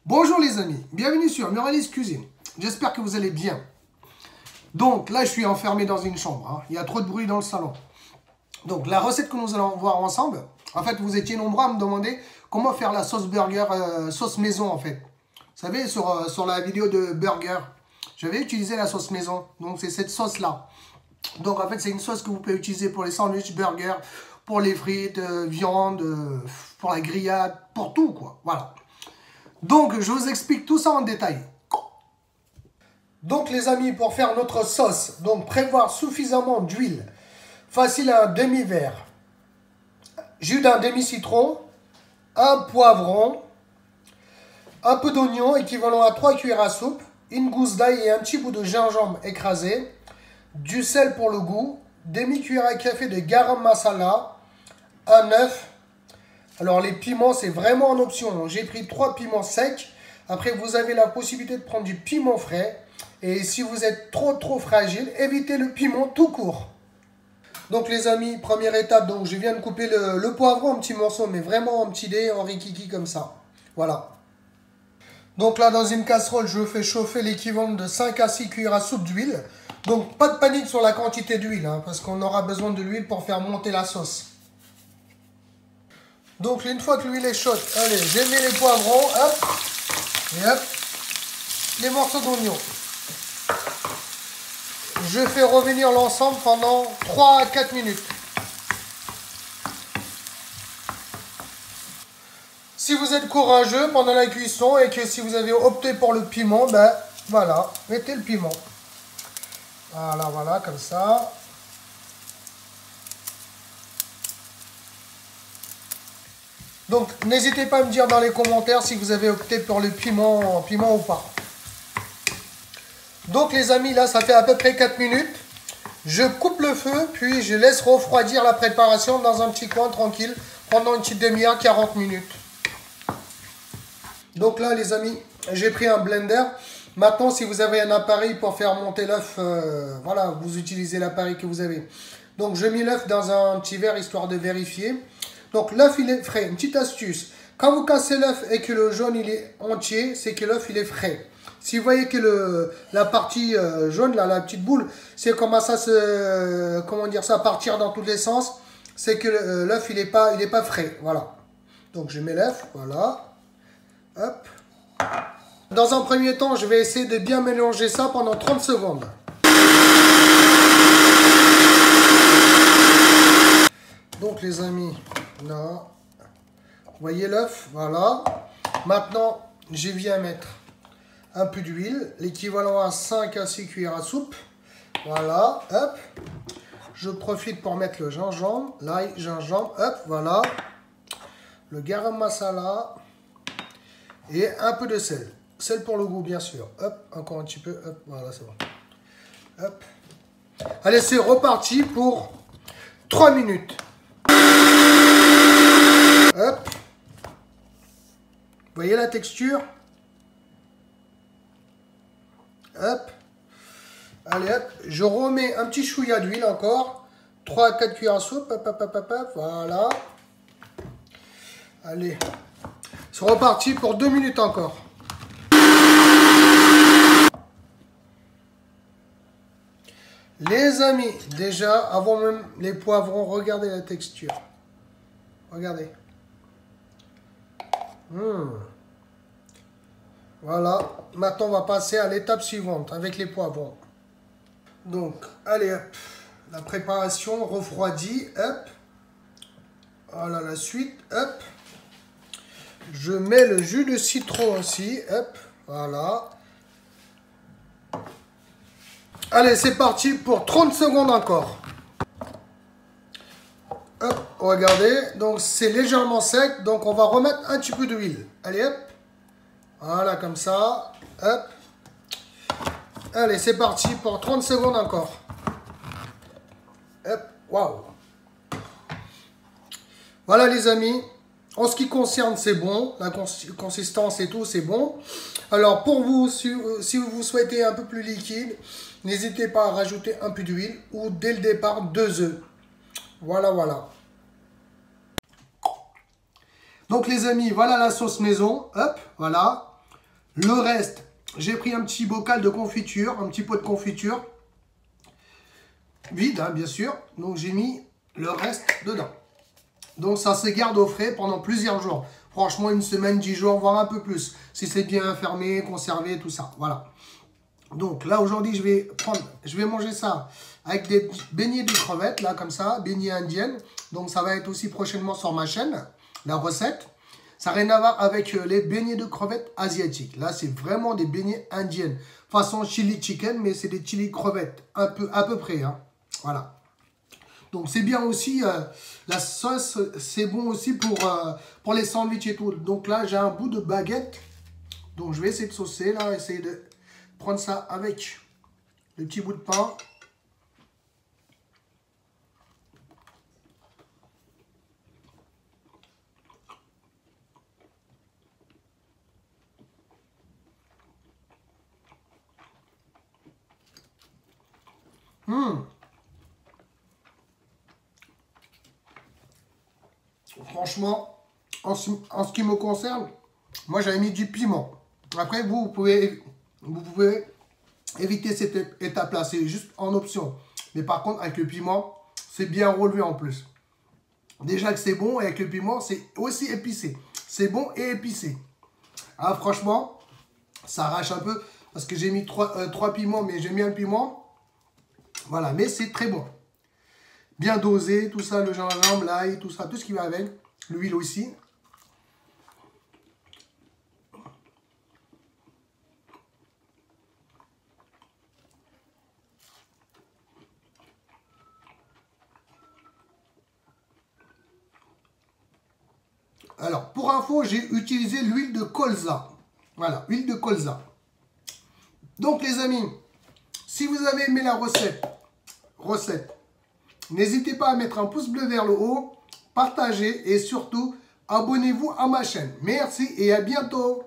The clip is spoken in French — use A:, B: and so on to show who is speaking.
A: Bonjour les amis, bienvenue sur Muralis Cuisine. J'espère que vous allez bien. Donc là je suis enfermé dans une chambre, hein. Il y a trop de bruit dans le salon. Donc la recette que nous allons voir ensemble, en fait vous étiez nombreux à me demander comment faire la sauce burger, sauce maison en fait. Vous savez sur la vidéo de burger, j'avais utilisé la sauce maison, donc c'est cette sauce là. Donc en fait c'est une sauce que vous pouvez utiliser pour les sandwichs, burgers, pour les frites, viande, pour la grillade, pour tout quoi, voilà. Donc, je vous explique tout ça en détail. Donc, les amis, pour faire notre sauce, donc prévoir suffisamment d'huile. Facile à un demi-verre. Jus d'un demi-citron. Un poivron. Un peu d'oignon équivalent à 3 cuillères à soupe. Une gousse d'ail et un petit bout de gingembre écrasé. Du sel pour le goût. Demi-cuillère à café de garam masala. Un œuf. Alors les piments c'est vraiment en option, j'ai pris 3 piments secs, après vous avez la possibilité de prendre du piment frais, et si vous êtes trop fragile, évitez le piment tout court. Donc les amis, première étape, donc je viens de couper le poivron en petits morceaux, mais vraiment en petits dés, en rikiki comme ça, voilà. Donc là dans une casserole, je fais chauffer l'équivalent de 5 à 6 cuillères à soupe d'huile, donc pas de panique sur la quantité d'huile, hein, parce qu'on aura besoin de l'huile pour faire monter la sauce. Donc une fois que l'huile est chaude, allez, j'ai mis les poivrons, hop, et hop, les morceaux d'oignon. Je fais revenir l'ensemble pendant 3 à 4 minutes. Si vous êtes courageux pendant la cuisson et que si vous avez opté pour le piment, ben voilà, mettez le piment. Voilà, comme ça. Donc, n'hésitez pas à me dire dans les commentaires si vous avez opté pour le piment ou pas. Donc, les amis, là, ça fait à peu près 4 minutes. Je coupe le feu, puis je laisse refroidir la préparation dans un petit coin tranquille pendant une petite demi-heure, 40 minutes. Donc là, les amis, j'ai pris un blender. Maintenant, si vous avez un appareil pour faire monter l'œuf, voilà, vous utilisez l'appareil que vous avez. Donc, je mets l'œuf dans un petit verre histoire de vérifier. Donc l'œuf il est frais. Une petite astuce. Quand vous cassez l'œuf et que le jaune il est entier, c'est que l'œuf il est frais. Si vous voyez que la partie jaune, là, la petite boule, c'est comment ça se, comment dire ça, partir dans tous les sens, c'est que l'œuf il est pas frais. Voilà. Donc je mets l'œuf, voilà. Hop. Dans un premier temps, je vais essayer de bien mélanger ça pendant 30 secondes. Donc les amis, là, vous voyez l'œuf, voilà. Maintenant, je viens mettre un peu d'huile, l'équivalent à 5 à 6 cuillères à soupe. Voilà, hop. Je profite pour mettre le gingembre, l'ail, gingembre, hop, voilà. Le garam masala et un peu de sel. Sel pour le goût, bien sûr. Hop, encore un petit peu, hop, voilà, c'est bon. Hop. Allez, c'est reparti pour 3 minutes. Hop. Vous voyez la texture? Hop. Allez, hop. Je remets un petit chouïa d'huile encore. 3 à 4 cuillères à soupe. Hop, hop, hop, hop, hop. Voilà. Allez. C'est reparti pour 2 minutes encore. Les amis, déjà, avant même les poivrons, regardez la texture. Regardez. Voilà. Maintenant, on va passer à l'étape suivante avec les poivrons. Donc, allez, hop. La préparation refroidit. Hop. Voilà la suite. Hop. Je mets le jus de citron aussi. Hop. Voilà. Allez, c'est parti pour 30 secondes encore. Hop, regardez, donc c'est légèrement sec, donc on va remettre un petit peu d'huile. Allez, hop, voilà, comme ça, hop. Allez, c'est parti pour 30 secondes encore. Hop, waouh. Voilà les amis, en ce qui concerne, c'est bon, la consistance et tout, c'est bon. Alors pour vous, si vous souhaitez un peu plus liquide, n'hésitez pas à rajouter un peu d'huile ou dès le départ 2 œufs. Voilà, voilà. Donc les amis, voilà la sauce maison. Hop, voilà. Le reste, j'ai pris un petit bocal de confiture, un petit pot de confiture. Vide, hein, bien sûr. Donc, j'ai mis le reste dedans. Donc, ça se garde au frais pendant plusieurs jours. Franchement, une semaine, 10 jours, voire un peu plus. Si c'est bien fermé, conservé, tout ça. Voilà. Donc, là, aujourd'hui, je vais manger ça avec des beignets de crevettes, là, comme ça, beignets indiennes. Donc, ça va être aussi prochainement sur ma chaîne, la recette. Ça n'a rien à voir avec les beignets de crevettes asiatiques. Là, c'est vraiment des beignets indiennes. Façon chili chicken, mais c'est des chili crevettes. À peu près, hein. Voilà. Donc, c'est bien aussi, la sauce, c'est bon aussi pour les sandwichs et tout. Donc, là, j'ai un bout de baguette. Donc, je vais essayer de saucer, là, essayer de prendre ça avec le petit bout de pain. Franchement, en ce qui me concerne, moi j'avais mis du piment. Après, vous pouvez éviter cette étape-là, c'est juste en option. Mais par contre, avec le piment, c'est bien relevé en plus. Déjà que c'est bon, et avec le piment, c'est aussi épicé. C'est bon et épicé. Ah, franchement, ça arrache un peu, parce que j'ai mis 3 piments, mais j'aime bien le piment. Voilà, mais c'est très bon. Bien dosé, tout ça, le gingembre, l'ail, tout ça, tout ce qui va avec. L'huile aussi. Alors, pour info, j'ai utilisé l'huile de colza. Voilà, huile de colza. Donc, les amis, si vous avez aimé la recette, n'hésitez pas à mettre un pouce bleu vers le haut, partagez et surtout, abonnez-vous à ma chaîne. Merci et à bientôt.